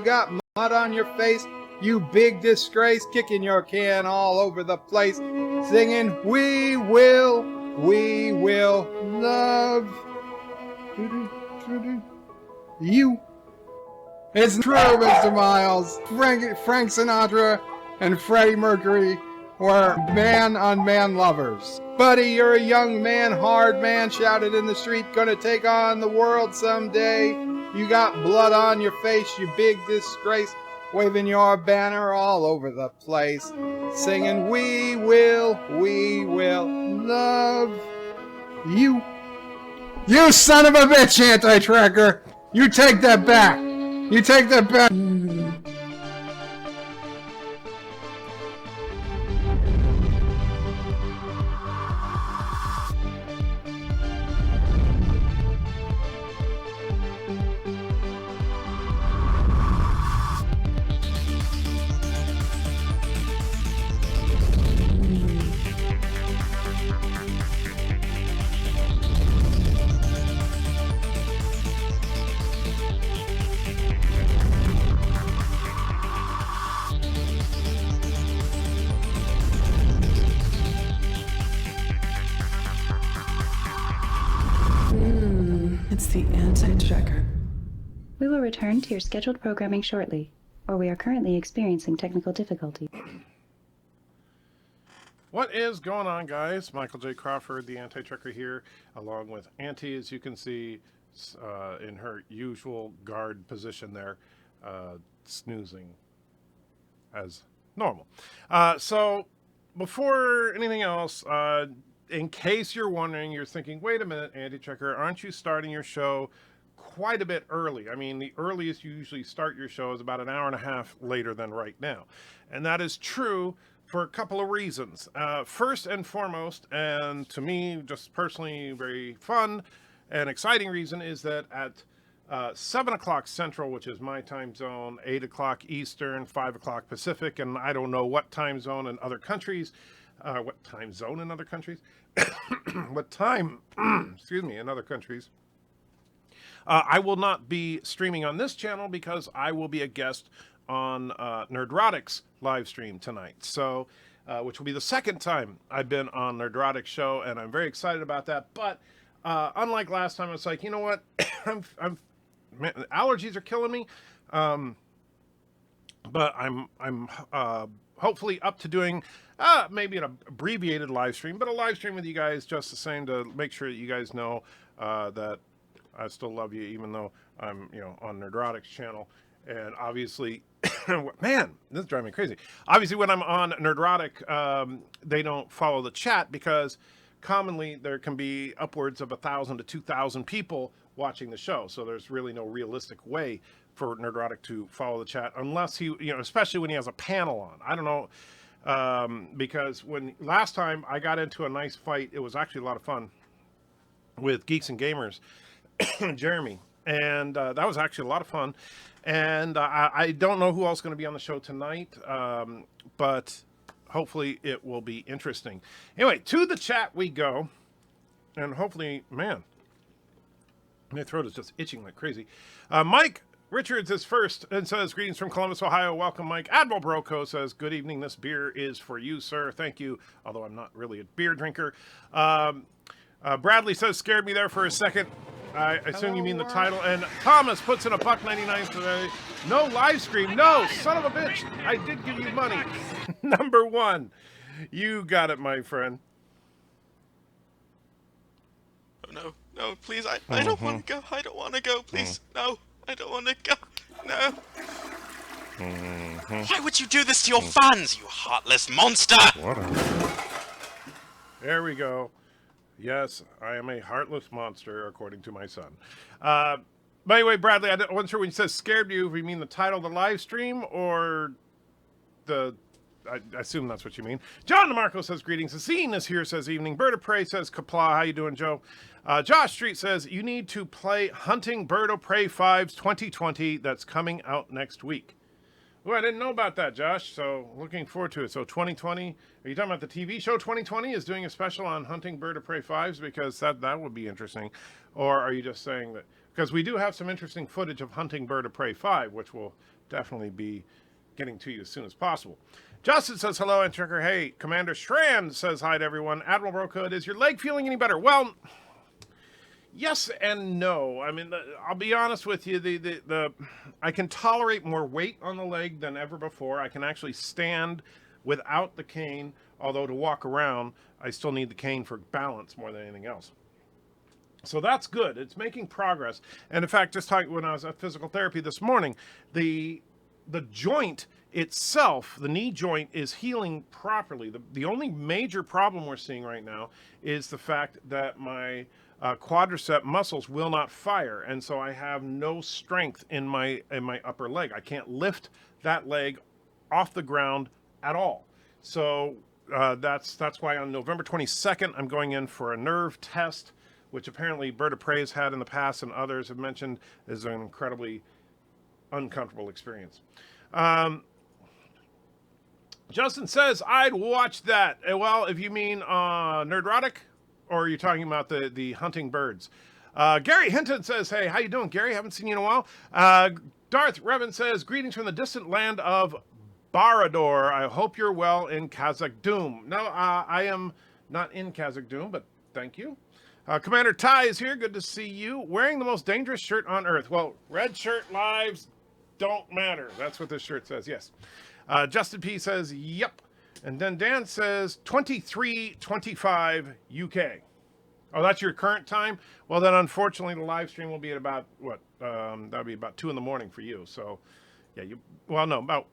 got mud on your face, you big disgrace, kicking your can all over the place, singing, we will love you. It's true, Mr. Miles. Frank Sinatra and Freddie Mercury were man-on-man lovers. Buddy, you're a young man, hard man, shouted in the street, gonna take on the world someday. You got blood on your face, you big disgrace, waving your banner all over the place, singing, we will love you. You son of a bitch, anti-tracker! You take that back! You take that back! It's the anti-tracker. We will return to your scheduled programming shortly, or we are currently experiencing technical difficulty. What is going on, guys? Michael J. Crawford, the anti-tracker here, along with Auntie, as you can see, in her usual guard position there, snoozing as normal. So, before anything else, in case you're wondering, you're thinking, wait a minute, anti-tracker, aren't you starting your show quite a bit early? I mean, the earliest you usually start your show is about an hour and a half later than right now. And that is true for a couple of reasons. First and foremost, and to me, just personally very fun and exciting reason, is that at 7 o'clock Central, which is my time zone, 8 o'clock Eastern, 5 o'clock Pacific, and I don't know what time zone in other countries, what time zone in other countries, what time, excuse me, in other countries. I will not be streaming on this channel because I will be a guest on Nerdrotic's live stream tonight. So, which will be the second time I've been on Nerdrotic's show, and I'm very excited about that. But unlike last time, it's like, you know what, man, allergies are killing me. But I'm hopefully up to doing maybe an abbreviated live stream, but a live stream with you guys just the same, to make sure that you guys know that I still love you, even though I'm, on Nerdrotic's channel. And obviously, man, this is driving me crazy. Obviously, when I'm on Nerdrotic, they don't follow the chat because commonly there can be upwards of 1,000 to 2,000 people watching the show. So there's really no realistic way for Nerdrotic to follow the chat unless he, especially when he has a panel on. I don't know, because when last time I got into a nice fight, it was actually a lot of fun with Geeks and Gamers, Jeremy, and that was actually a lot of fun. And I don't know who else is going to be on the show tonight, but hopefully it will be interesting. Anyway, to the chat we go, and hopefully, man, my throat is just itching like crazy. Mike Richards is first and says, greetings from Columbus, Ohio. Welcome, Mike. Admiral Broco says, good evening. This beer is for you, sir. Thank you, although I'm not really a beer drinker. Bradley says, scared me there for a second. I assume you mean the title. And Thomas puts in a $1.99 today. No live stream. No, son of a bitch. I did give you money. Number one. You got it, my friend. Oh, no, please. I don't want to go. I don't want to go, please. No, I don't want to go. No. Why would you do this to your fans, you heartless monster? Whatever. There we go. Yes, I am a heartless monster, according to my son. By the way, Bradley, I wasn't sure when you said scared you, if you mean the title of the live stream or the... I assume that's what you mean. John DeMarco says, greetings. The scene is here, says evening. BIRDOPREY says, Kapla. How you doing, Joe? Josh Street says, you need to play Hunting BIRDOPREY 5's 2020 that's coming out next week. Oh, I didn't know about that, Josh, so looking forward to it. So 2020, are you talking about the TV show 2020 is doing a special on Hunting BIRDOPREY 5s? Because that would be interesting. Or are you just saying that, because we do have some interesting footage of hunting Bird of Prey 5, which we'll definitely be getting to you as soon as possible. Justin says hello, and Tricker. Hey, Commander Strand says hi to everyone. Admiral Brokehood, is your leg feeling any better? Well, yes and no. I mean, I'll be honest with you. I can tolerate more weight on the leg than ever before. I can actually stand without the cane, although to walk around, I still need the cane for balance more than anything else. So that's good. It's making progress. And in fact, just talking when I was at physical therapy this morning, the joint itself, the knee joint, is healing properly. The only major problem we're seeing right now is the fact that my quadricep muscles will not fire, and so I have no strength in my upper leg. I can't lift that leg off the ground at all. So that's why on November 22nd I'm going in for a nerve test, which apparently Bird of Prey has had in the past and others have mentioned is an incredibly uncomfortable experience. Justin says, I'd watch that. Well, if you mean Nerdrotic, or are you talking about the hunting birds? Gary Hinton says, hey, how you doing, Gary? Haven't seen you in a while. Darth Revan says, greetings from the distant land of Barador. I hope you're well in Kazakh Doom. No, I am not in Kazakh Doom, but thank you. Commander Ty is here. Good to see you. Wearing the most dangerous shirt on Earth. Well, red shirt lives don't matter. That's what this shirt says, yes. Justin P says, yep. And then Dan says 23:25 UK. Oh, that's your current time? Well, then unfortunately the live stream will be at about, what? That'll be about 2 in the morning for you. So, yeah, about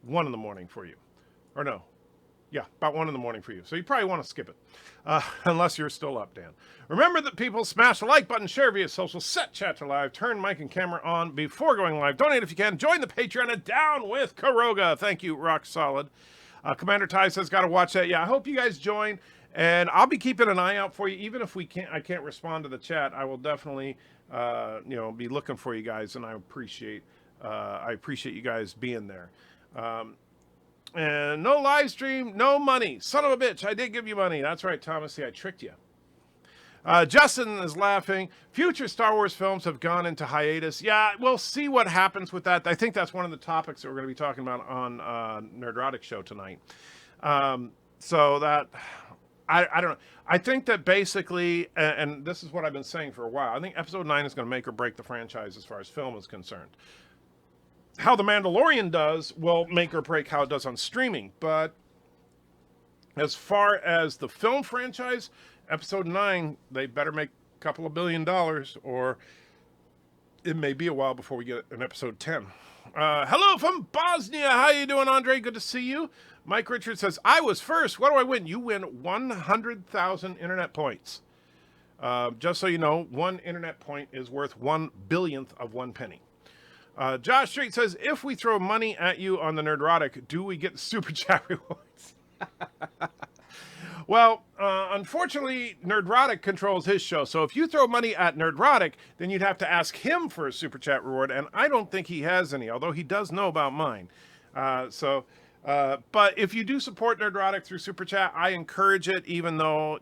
1 in the morning for you. Or no. Yeah, about 1 in the morning for you. So you probably want to skip it. Unless you're still up, Dan. Remember that people smash the like button, share via social, set chat to live, turn mic and camera on before going live. Donate if you can. Join the Patreon and down with Karoga. Thank you, rock solid. Commander Ty says, got to watch that. Yeah, I hope you guys join. And I'll be keeping an eye out for you. Even if I can't respond to the chat, I will definitely, be looking for you guys. And I appreciate you guys being there. And no live stream, no money. Son of a bitch, I did give you money. That's right, Thomas. See, I tricked you. Justin is laughing. Future Star Wars films have gone into hiatus. Yeah, we'll see what happens with that. I think that's one of the topics that we're going to be talking about on Nerdrotic Show tonight. So that, I don't know. I think that basically, and this is what I've been saying for a while, I think Episode 9 is going to make or break the franchise as far as film is concerned. How The Mandalorian does will make or break how it does on streaming. But as far as the film franchise, Episode 9, they better make a couple of $1 billion, or it may be a while before we get an Episode 10. Hello from Bosnia. How you doing, Andre? Good to see you. Mike Richards says, I was first. What do I win? You win 100,000 internet points. Just so you know, 1 internet point is worth 1/billionth of 1 penny. Josh Street says, if we throw money at you on the Nerdrotic, do we get the super chat rewards? Well, unfortunately, Nerdrotic controls his show. So if you throw money at Nerdrotic, then you'd have to ask him for a super chat reward. And I don't think he has any, although he does know about mine. But if you do support Nerdrotic through super chat, I encourage it, even though,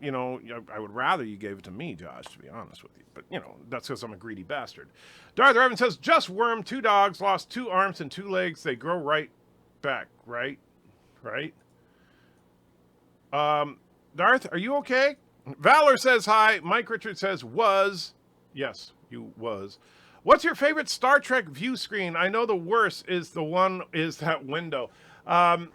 I would rather you gave it to me, Josh, to be honest with you. But, that's because I'm a greedy bastard. Darth Revan says, just worm, 2 dogs, lost 2 arms and 2 legs. They grow right back, right? Right? Darth, are you okay? Valor says hi. Mike Richards says was. Yes, you was. What's your favorite Star Trek view screen? I know the worst is that window. As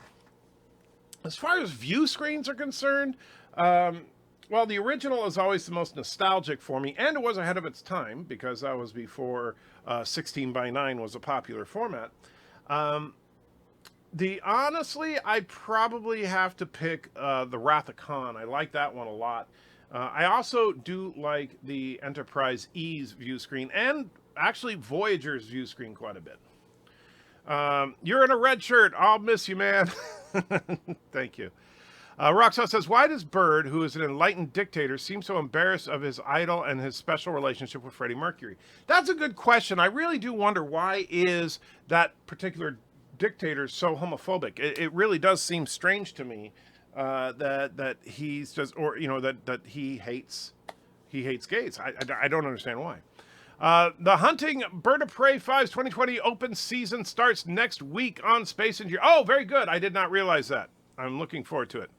far as view screens are concerned, well, the original is always the most nostalgic for me, and it was ahead of its time because that was before 16:9 was a popular format. Honestly, I probably have to pick the Wrath of Khan. I like that one a lot. I also do like the Enterprise E's view screen, and actually Voyager's view screen quite a bit. You're in a red shirt. I'll miss you, man. Thank you. Roxanne says, why does Bird, who is an enlightened dictator, seem so embarrassed of his idol and his special relationship with Freddie Mercury? That's a good question. I really do wonder, why is that particular dictator so homophobic? It really does seem strange to me that he's just, or that he hates gays. I don't understand why. The Hunting BIRDOPREY 5's 2020 open season starts next week on Space and Oh, very good. I did not realize that. I'm looking forward to it.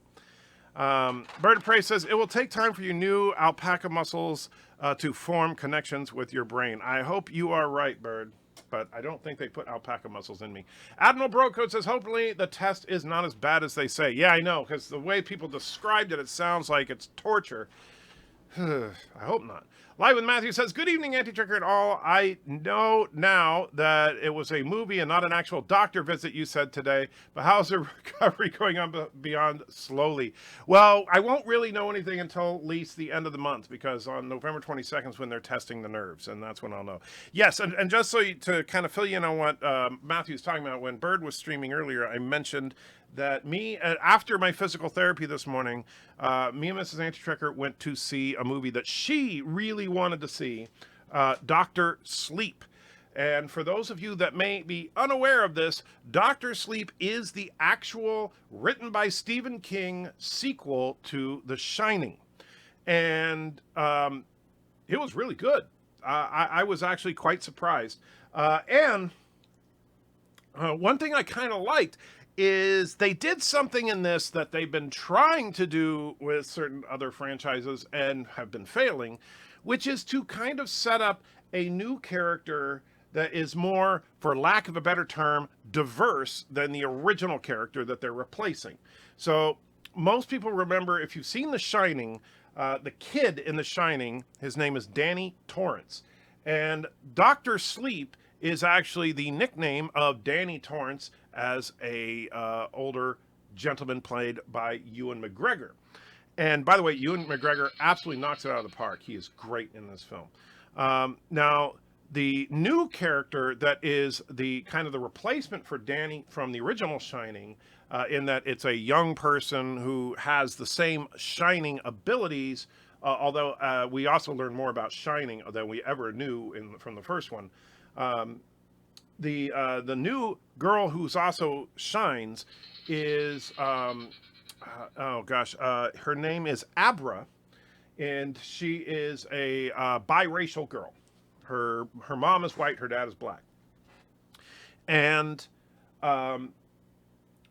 BIRDOPREY says, it will take time for your new alpaca muscles to form connections with your brain. I hope you are right, Bird, but I don't think they put alpaca muscles in me. Admiral Brocoat says, hopefully the test is not as bad as they say. Yeah, I know, because the way people described it, it sounds like it's torture. I hope not. Live with Matthew says, good evening, Anti-Checker and all. I know now that it was a movie and not an actual doctor visit you said today, but how's the recovery going on beyond slowly? Well, I won't really know anything until at least the end of the month, because on November 22nd is when they're testing the nerves, and that's when I'll know. Yes, and just so to kind of fill you in on what Matthew's talking about, when Bird was streaming earlier, I mentioned that after my physical therapy this morning, me and Mrs. Anti-Trekker went to see a movie that she really wanted to see, Dr. Sleep. And for those of you that may be unaware of this, Dr. Sleep is the actual written by Stephen King sequel to The Shining. And it was really good. I was actually quite surprised. And one thing I kind of liked is they did something in this that they've been trying to do with certain other franchises and have been failing, which is to kind of set up a new character that is more, for lack of a better term, diverse than the original character that they're replacing. So most people remember, if you've seen The Shining, the kid in The Shining, his name is Danny Torrance. And Dr. Sleep is actually the nickname of Danny Torrance as a older gentleman played by Ewan McGregor. And by the way, Ewan McGregor absolutely knocks it out of the park. He is great in this film. Now, the new character that is the kind of the replacement for Danny from the original Shining, in that it's a young person who has the same Shining abilities, although we also learn more about Shining than we ever knew from the first one. The new girl who's also shines is her name is Abra, and she is a biracial girl. Her mom is white, her dad is black, and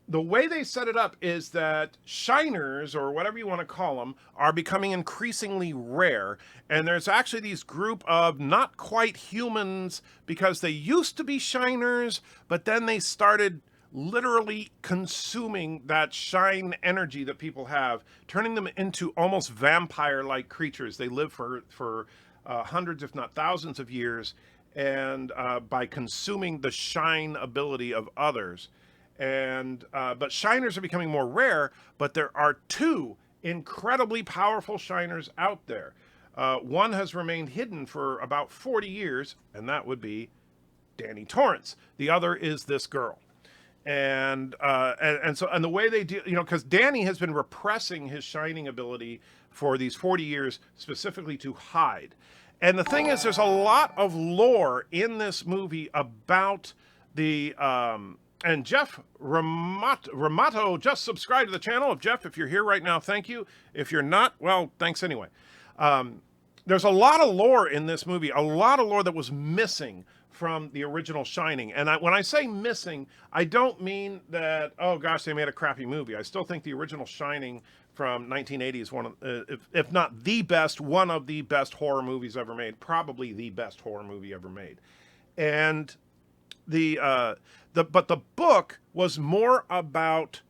the way they set it up is that shiners, or whatever you want to call them, are becoming increasingly rare. And there's actually these group of not quite humans, because they used to be shiners, but then they started literally consuming that shine energy that people have, turning them into almost vampire-like creatures. They live for hundreds, if not thousands of years, and by consuming the shine ability of others. And but shiners are becoming more rare, but there are two incredibly powerful shiners out there. One has remained hidden for about 40 years, and that would be Danny Torrance. The other is this girl. And the way they do, because Danny has been repressing his shining ability for these 40 years, specifically to hide. And the thing is, there's a lot of lore in this movie about the and Jeff Ramato just subscribed to the channel. Jeff, if you're here right now, thank you. If you're not, well, thanks anyway. There's a lot of lore in this movie, a lot of lore that was missing from the original Shining. And when I say missing, I don't mean that, oh gosh, they made a crappy movie. I still think the original Shining from 1980 is one of, if not the best, one of the best horror movies ever made, probably the best horror movie ever made. And but the book was more about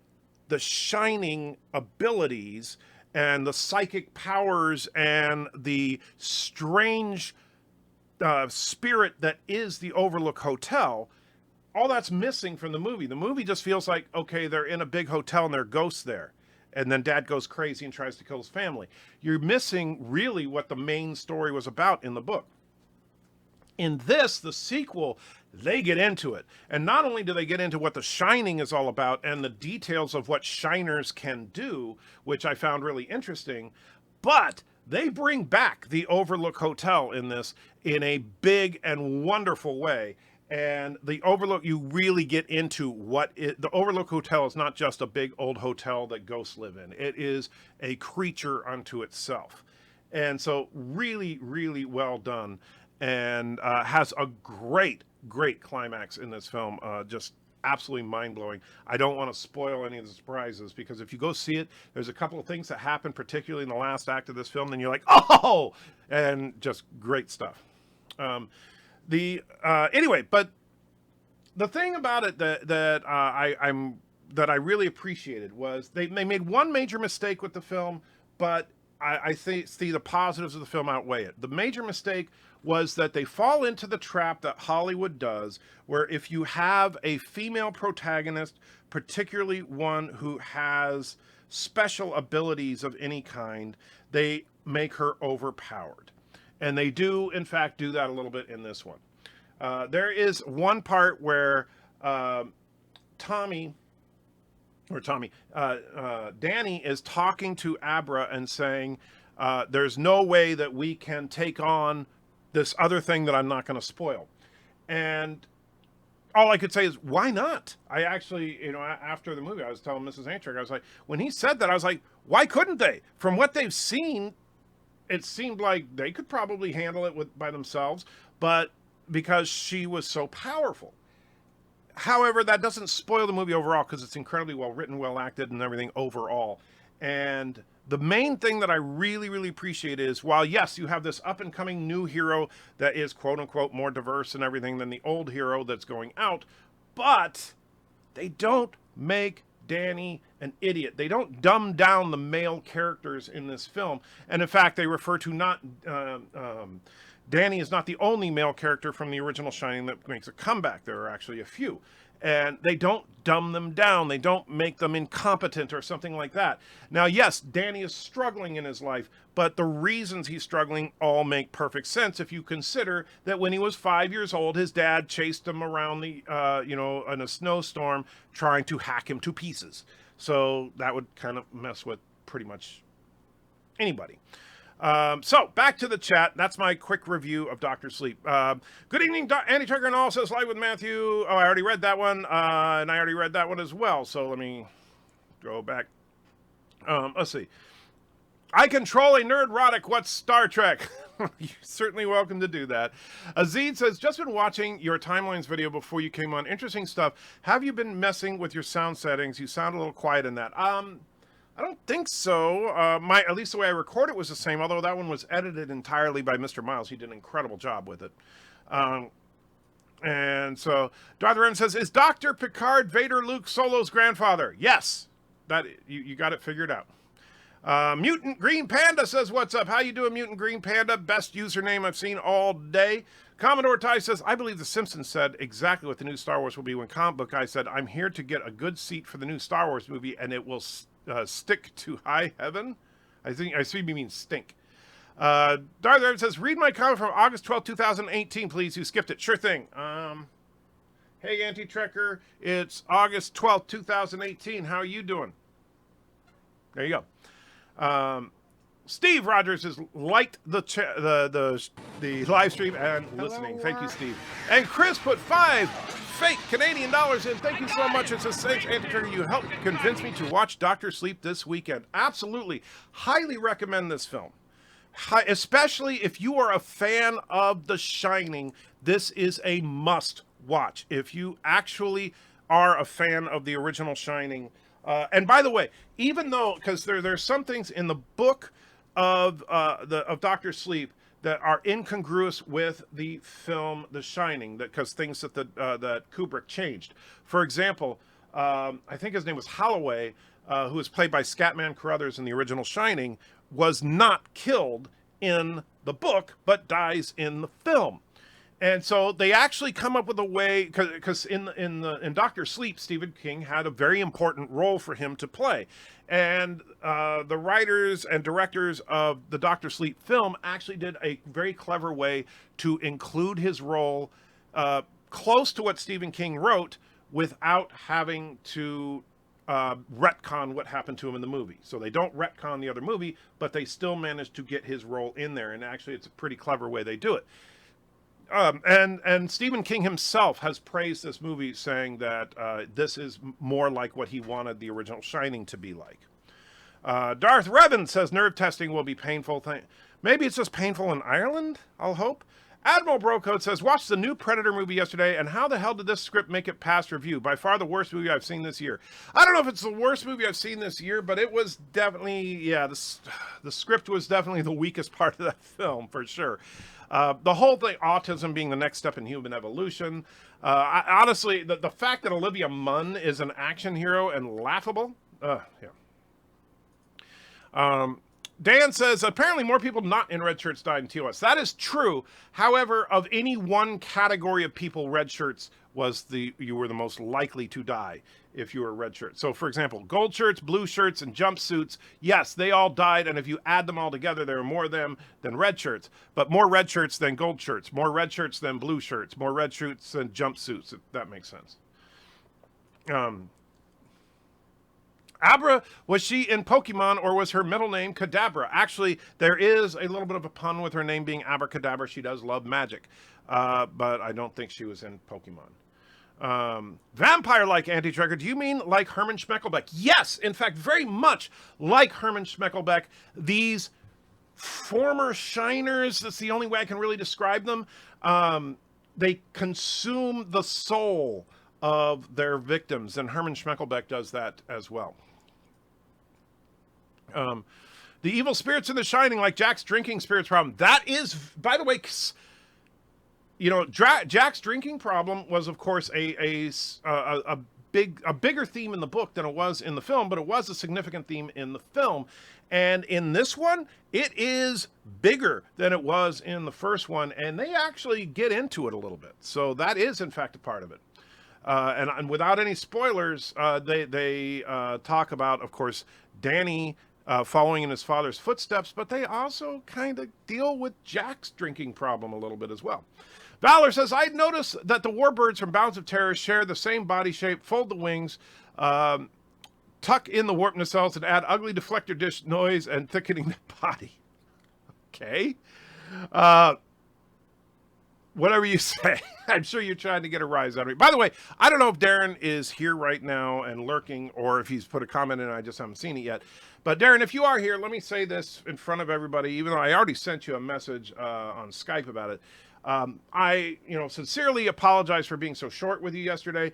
the Shining abilities and the psychic powers and the strange spirit that is the Overlook Hotel. All that's missing from the movie. The movie just feels like, okay, they're in a big hotel and there are ghosts there. And then dad goes crazy and tries to kill his family. You're missing really what the main story was about in the book. In this, the sequel, they get into it. And not only do they get into what The Shining is all about and the details of what shiners can do, which I found really interesting, but they bring back the Overlook Hotel in this in a big and wonderful way. And the Overlook, you really get into the Overlook Hotel is not just a big old hotel that ghosts live in. It is a creature unto itself. And so really, really well done. and has a great climax in this film. Just absolutely mind-blowing. I don't want to spoil any of the surprises, because if you go see it, there's a couple of things that happen, particularly in the last act of this film, and you're like, oh, and just great stuff. Anyway, but the thing about it that I really appreciated was they made one major mistake with the film, but I see the positives of the film outweigh it. The major mistake was that they fall into the trap that Hollywood does, where if you have a female protagonist, particularly one who has special abilities of any kind, they make her overpowered. And they do, in fact, do that a little bit in this one. There is one part where Danny is talking to Abra and saying, there's no way that we can take on this other thing that I'm not going to spoil. And all I could say is, why not? I actually, after the movie, I was telling Mrs. Antrick, I was like, when he said that, I was like, why couldn't they? From what they've seen, it seemed like they could probably handle it by themselves, but because she was so powerful. However, that doesn't spoil the movie overall, because it's incredibly well written, well acted, and everything overall. And the main thing that I really appreciate is, while yes, you have this up and coming new hero that is quote unquote more diverse and everything than the old hero that's going out, but they don't make Danny an idiot. They don't dumb down the male characters in this film. And in fact, they refer to Danny is not the only male character from the original Shining that makes a comeback. There are actually a few. And they don't dumb them down. They don't make them incompetent or something like that. Now, yes, Danny is struggling in his life, but the reasons he's struggling all make perfect sense if you consider that when he was 5 years old, his dad chased him around in a snowstorm trying to hack him to pieces. So that would kind of mess with pretty much anybody. So back to the chat. That's my quick review of Dr. Sleep. Good evening, Andy Tucker and all says live with Matthew. Oh, I already read that one. And I already read that one as well. So let me go back. Let's see. I control a nerdrotic. What's Star Trek? You're certainly welcome to do that. Azid says, just been watching your timelines video before you came on. Interesting stuff. Have you been messing with your sound settings? You sound a little quiet in that. I don't think so. At least the way I record it was the same, although that one was edited entirely by Mr. Miles. He did an incredible job with it. And so, Darth M says, is Dr. Picard Vader Luke Solo's grandfather? Yes. That you got it figured out. Mutant Green Panda says, what's up? How you doing, Mutant Green Panda? Best username I've seen all day. Commodore Ty says, I believe The Simpsons said exactly what the new Star Wars will be when Comic Book Guy said, I'm here to get a good seat for the new Star Wars movie, and it will stick to high heaven. I see you mean stink. Darth Vader says, read my comment from August 12, 2018, please. You skipped it. Sure thing. Hey, Anti-Trekker. It's August 12, 2018. How are you doing? There you go. Steve Rogers has liked the live stream and listening. Thank you, Steve. And Chris put 5 fake Canadian dollars in. Thank you so much. It says, thanks, Anti-Trigger. You helped convince me to watch Dr. Sleep this weekend. Absolutely. Highly recommend this film. Especially if you are a fan of The Shining, this is a must watch. If you actually are a fan of the original Shining. And by the way, even though, because there's some things in the book of Dr. Sleep that are incongruous with the film The Shining, because things that that Kubrick changed. For example, I think his name was Holloway, who was played by Scatman Carruthers in the original Shining, was not killed in the book, but dies in the film. And so they actually come up with a way, because in Dr. Sleep, Stephen King had a very important role for him to play. And the writers and directors of the Dr. Sleep film actually did a very clever way to include his role close to what Stephen King wrote without having to retcon what happened to him in the movie. So they don't retcon the other movie, but they still managed to get his role in there. And actually, it's a pretty clever way they do it. And Stephen King himself has praised this movie, saying that this is more like what he wanted the original Shining to be like. Darth Revan says nerve testing will be painful. Maybe it's just painful in Ireland, I'll hope. Admiral Brocode says, watched the new Predator movie yesterday, and how the hell did this script make it past review? By far the worst movie I've seen this year. I don't know if it's the worst movie I've seen this year, but it was definitely, yeah, the script was definitely the weakest part of that film, for sure. The whole thing, autism being the next step in human evolution. Honestly, the fact that Olivia Munn is an action hero and laughable, yeah. Dan says, apparently more people not in red shirts died in TOS. That is true. However, of any one category of people, red shirts you were the most likely to die if you were a red shirt. So, for example, gold shirts, blue shirts, and jumpsuits, yes, they all died, and if you add them all together, there are more of them than red shirts. But more red shirts than gold shirts, more red shirts than blue shirts, more red shirts than jumpsuits, if that makes sense. Abra, was she in Pokemon, or was her middle name Kadabra? Actually, there is a little bit of a pun with her name being Abracadabra. She does love magic, but I don't think she was in Pokemon. Vampire-like anti-tracker, do you mean like Herman Schmeckelbeck? Yes, in fact, very much like Herman Schmeckelbeck. These former shiners, that's the only way I can really describe them, they consume the soul of their victims, and Herman Schmeckelbeck does that as well. The evil spirits in The Shining, like Jack's drinking spirits problem. That is, by the way, you know, Jack's drinking problem was, of course, a bigger theme in the book than it was in the film, but it was a significant theme in the film. And in this one, it is bigger than it was in the first one, and they actually get into it a little bit. So that is, in fact, a part of it. And without any spoilers, they talk about, of course, Danny following in his father's footsteps, but they also kind of deal with Jack's drinking problem a little bit as well. Valor says, I'd noticed that the warbirds from Bounds of Terror share the same body shape, fold the wings, tuck in the warp nacelles, and add ugly deflector dish noise and thickening the body. Okay. Whatever you say. I'm sure you're trying to get a rise out of me. By the way, I don't know if Darren is here right now and lurking, or if he's put a comment in and I just haven't seen it yet. But Darren, if you are here, let me say this in front of everybody, even though I already sent you a message on Skype about it. I, sincerely apologize for being so short with you yesterday.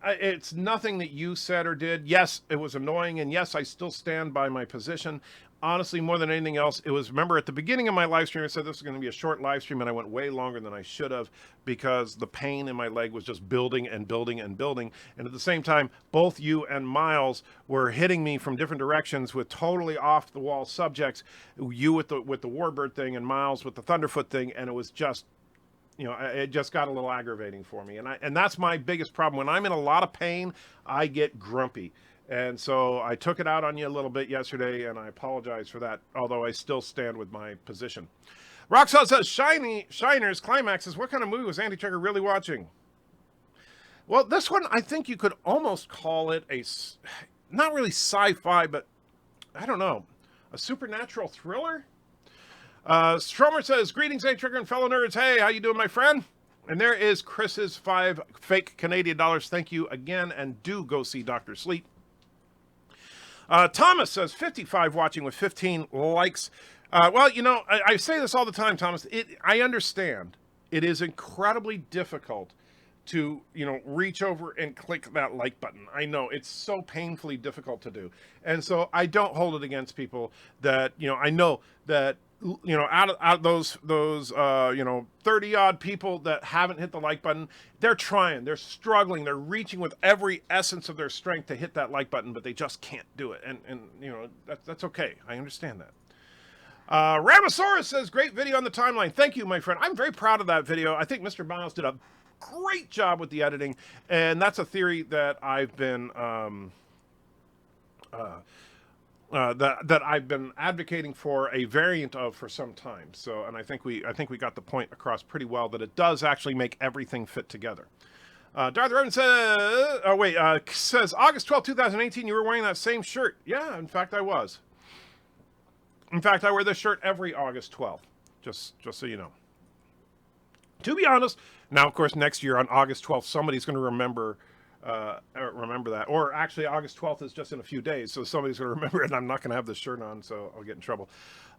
It's nothing that you said or did. Yes, it was annoying, and yes, I still stand by my position. Honestly, more than anything else, it was, remember at the beginning of my live stream, I said this was going to be a short live stream, and I went way longer than I should have because the pain in my leg was just building and building and building. And at the same time, both you and Miles were hitting me from different directions with totally off the wall subjects. You with the Warbird thing, and Miles with the Thunderfoot thing, and it was just, it just got a little aggravating for me. And that's my biggest problem. When I'm in a lot of pain, I get grumpy. And so I took it out on you a little bit yesterday, and I apologize for that, although I still stand with my position. Roxanne says, Shiners Climaxes, what kind of movie was Andy Checker really watching? Well, this one, I think you could almost call it not really sci-fi, but I don't know, a supernatural thriller? Stromer says, greetings, Andy Checker and fellow nerds. Hey, how you doing, my friend? And there is Chris's 5 fake Canadian dollars. Thank you again, and do go see Dr. Sleep. Thomas says 55 watching with 15 likes. Well, I say this all the time, Thomas. I understand. It is incredibly difficult to, reach over and click that like button. I know it's so painfully difficult to do. And so I don't hold it against people that, I know that, out of those 30 odd people that haven't hit the like button, they're trying, they're struggling, they're reaching with every essence of their strength to hit that like button, but they just can't do it. And that's okay. I understand that. Ramosaurus says, great video on the timeline. Thank you, my friend. I'm very proud of that video. I think Mr. Miles did a great job with the editing, and that's a theory that I've been that I've been advocating for a variant of for some time. So, and I think we got the point across pretty well that it does actually make everything fit together. Darth Revan says, August 12, 2018, you were wearing that same shirt. Yeah, in fact, I was. In fact, I wear this shirt every August 12th, just so you know. To be honest, now, of course, next year on August 12th, somebody's going to remember that. Or actually, August 12th is just in a few days, so somebody's going to remember it, and I'm not going to have this shirt on, so I'll get in trouble.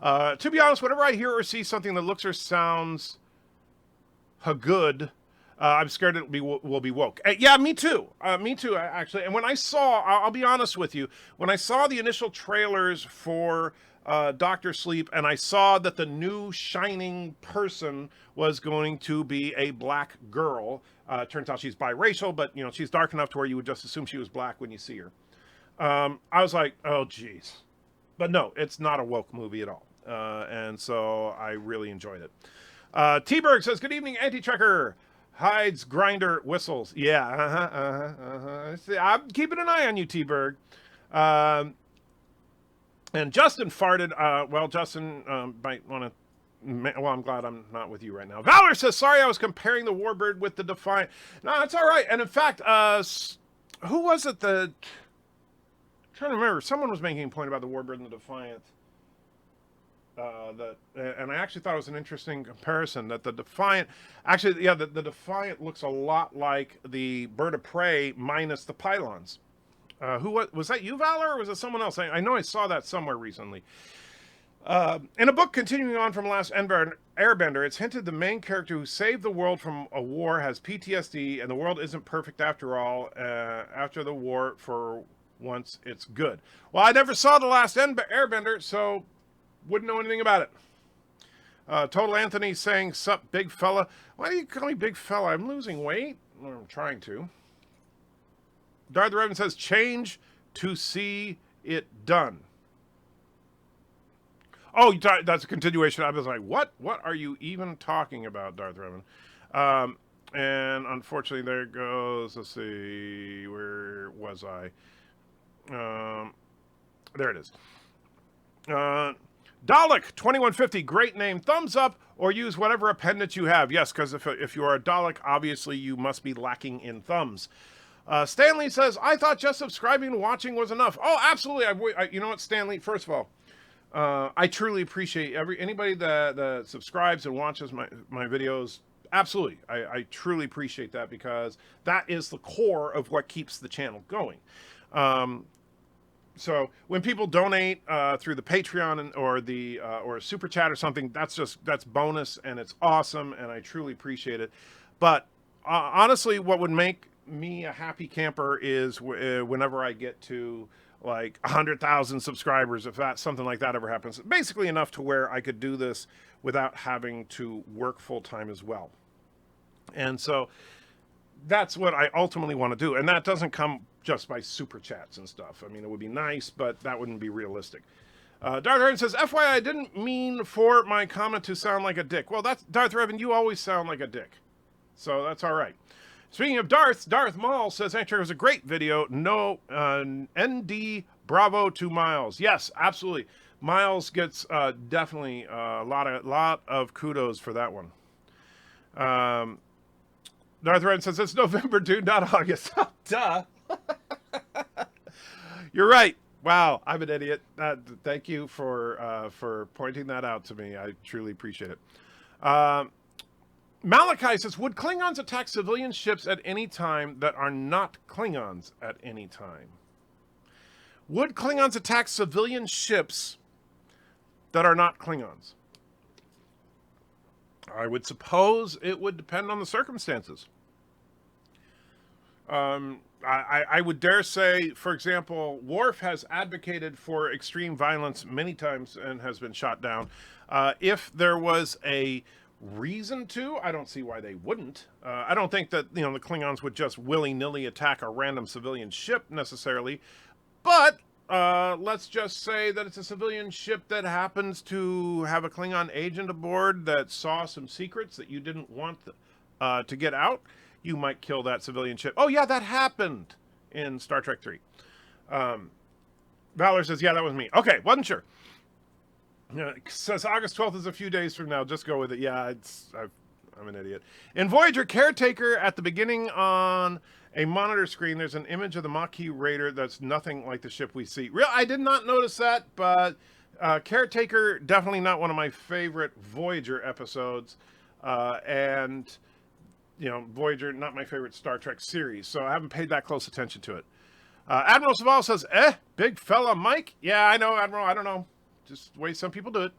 To be honest, whenever I hear or see something that looks or sounds good. I'm scared it will be woke. Yeah, me too. Me too, actually. And when I saw, I'll be honest with you, when I saw the initial trailers for Dr. Sleep, and I saw that the new shining person was going to be a black girl. Turns out she's biracial, but she's dark enough to where you would just assume she was black when you see her. I was like, oh, geez. But no, it's not a woke movie at all. And so I really enjoyed it. T-Berg says, good evening, Anti-Checker. Hides, grinder, whistles. Yeah, I'm keeping an eye on you, T-Berg. And Justin farted. Well, Justin might want to... Well, I'm glad I'm not with you right now. Valor says, sorry, I was comparing the Warbird with the Defiant. No, it's all right. And in fact, who was it that... I'm trying to remember. Someone was making a point about the Warbird and the Defiant. And I actually thought it was an interesting comparison that the Defiant, actually, yeah, the Defiant looks a lot like the Bird of Prey minus the pylons. Was that you, Valor, or was it someone else? I know I saw that somewhere recently. In a book continuing on from Last Airbender, it's hinted the main character who saved the world from a war has PTSD, and the world isn't perfect after all. After the war, for once, it's good. Well, I never saw The Last Airbender, so... wouldn't know anything about it. Total Anthony saying, sup, big fella. Why do you call me big fella? I'm losing weight. Well, I'm trying to. Darth Revan says, change to see it done. Oh, that's a continuation. I was like, what? What are you even talking about, Darth Revan? And unfortunately, there goes, let's see, where was I? There it is. Dalek 2150, great name. Thumbs up or use whatever appendage you have. Yes, because if you are a Dalek, obviously you must be lacking in thumbs. Stanley says, I thought just subscribing and watching was enough. Oh, absolutely. You know what, Stanley? First of all, I truly appreciate anybody that subscribes and watches my videos. Absolutely. I truly appreciate that because that is the core of what keeps the channel going. So when people donate through the Patreon or Super Chat or something, that's bonus and it's awesome and I truly appreciate it. But honestly, what would make me a happy camper is whenever I get to like 100,000 subscribers, if something like that ever happens. Basically enough to where I could do this without having to work full time as well. And so that's what I ultimately want to do. And that doesn't come just by super chats and stuff. I mean, it would be nice, but that wouldn't be realistic. Darth Revan says, FYI, I didn't mean for my comment to sound like a dick. Well, that's Darth Revan, you always sound like a dick. So that's all right. Speaking of Darth Maul says, actually, it was a great video. No, ND Bravo to Miles. Yes, absolutely. Miles gets definitely a lot of kudos for that one. Darth Revan says, it's November, dude, not August. Duh. You're right. Wow, I'm an idiot. Thank you for pointing that out to me. I truly appreciate it. Malachi says, would Klingons attack civilian ships at any time that are not Klingons at any time? Would Klingons attack civilian ships that are not Klingons? I would suppose it would depend on the circumstances. I would dare say, for example, Worf has advocated for extreme violence many times and has been shot down. If there was a reason to, I don't see why they wouldn't. I don't think that the Klingons would just willy-nilly attack a random civilian ship necessarily, but let's just say that it's a civilian ship that happens to have a Klingon agent aboard that saw some secrets that you didn't want to get out. You might kill that civilian ship. Oh, yeah, that happened in Star Trek 3. Valor says, yeah, that was me. Okay, wasn't sure. Says August 12th is a few days from now. Just go with it. Yeah, I'm an idiot. In Voyager Caretaker, at the beginning on a monitor screen, there's an image of the Maquis Raider that's nothing like the ship we see. I did not notice that, but Caretaker, definitely not one of my favorite Voyager episodes. And... Voyager, not my favorite Star Trek series, so I haven't paid that close attention to it. Admiral Saval says, big fella Mike? Yeah, I know, Admiral, I don't know. Just the way some people do it.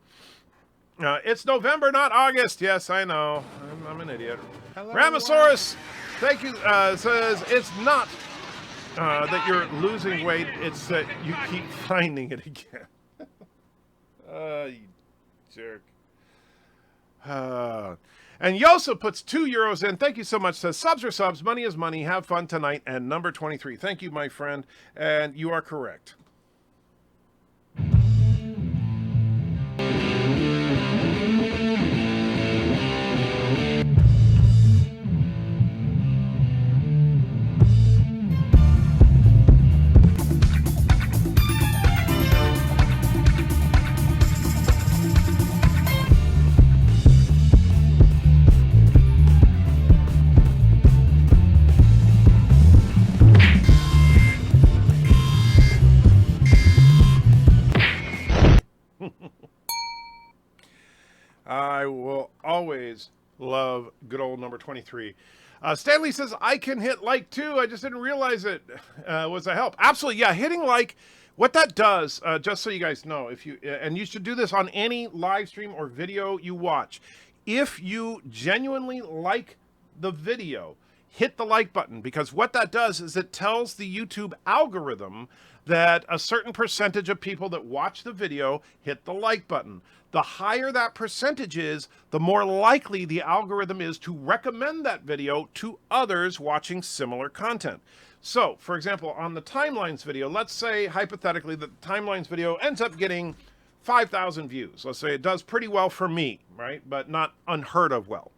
It's November, not August. Yes, I know. I'm an idiot. Hello, Ramosaurus, thank you, says it's not that you're losing weight, it's that you keep finding it again. You jerk. And Yosa puts €2 in. Thank you so much. Says subs are subs, money is money. Have fun tonight. And number 23. Thank you, my friend. And you are correct. I will always love good old number 23. Stanley says, I can hit like too. I just didn't realize it was a help. Absolutely. Yeah. Hitting like, what that does, just so you guys know, if you, and you should do this on any live stream or video you watch. If you genuinely like the video, hit the like button, because what that does is it tells the YouTube algorithm that a certain percentage of people that watch the video hit the like button. The higher that percentage is, the more likely the algorithm is to recommend that video to others watching similar content. So, for example, on the Timelines video, let's say hypothetically that the Timelines video ends up getting 5,000 views. Let's say it does pretty well for me, right? But not unheard of well.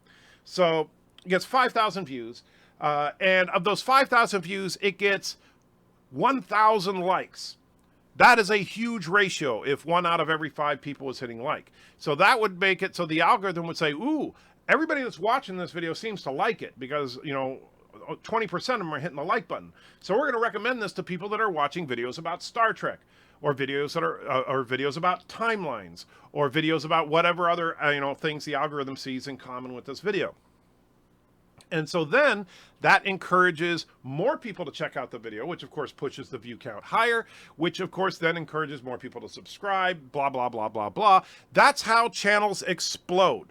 So it gets 5,000 views. And of those 5,000 views, it gets 1,000 likes. That is a huge ratio if 1 out of every 5 people is hitting like. So that would make it so the algorithm would say, ooh, everybody that's watching this video seems to like it because, you know, 20% of them are hitting the like button. So we're going to recommend this to people that are watching videos about Star Trek, or videos that are or videos about timelines, or videos about whatever other things the algorithm sees in common with this video. And so then that encourages more people to check out the video, which of course pushes the view count higher, which of course then encourages more people to subscribe, blah, blah, blah, blah, blah. That's how channels explode.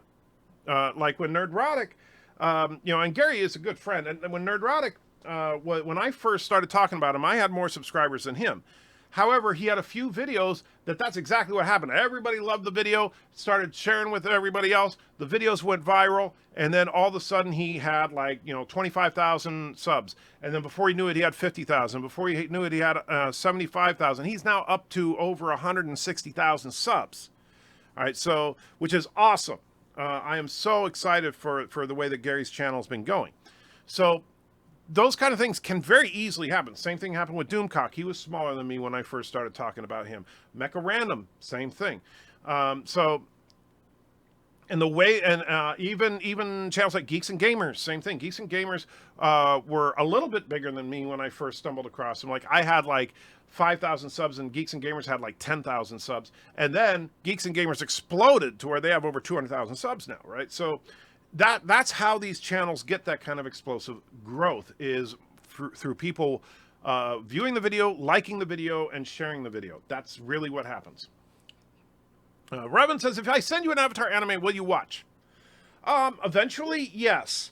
Like when Nerdrotic, and Gary is a good friend. And when Nerdrotic, when I first started talking about him, I had more subscribers than him. However, he had a few videos that's exactly what happened. Everybody loved the video, started sharing with everybody else. The videos went viral, and then all of a sudden he had 25,000 subs. And then before he knew it, he had 50,000. Before he knew it, he had 75,000. He's now up to over 160,000 subs. All right, so, which is awesome. I am so excited for the way that Gary's channel has been going. So those kind of things can very easily happen. Same thing happened with Doomcock. He was smaller than me when I first started talking about him. Mecha Random, same thing. And the way, and even channels like Geeks and Gamers, same thing. Geeks and Gamers were a little bit bigger than me when I first stumbled across them. Like I had 5,000 subs, and Geeks and Gamers had 10,000 subs. And then Geeks and Gamers exploded to where they have over 200,000 subs now, right? So that's how these channels get that kind of explosive growth, is through people viewing the video, liking the video, and sharing the video. That's really what happens. Revan says, if I send you an Avatar anime, will you watch? Eventually, yes.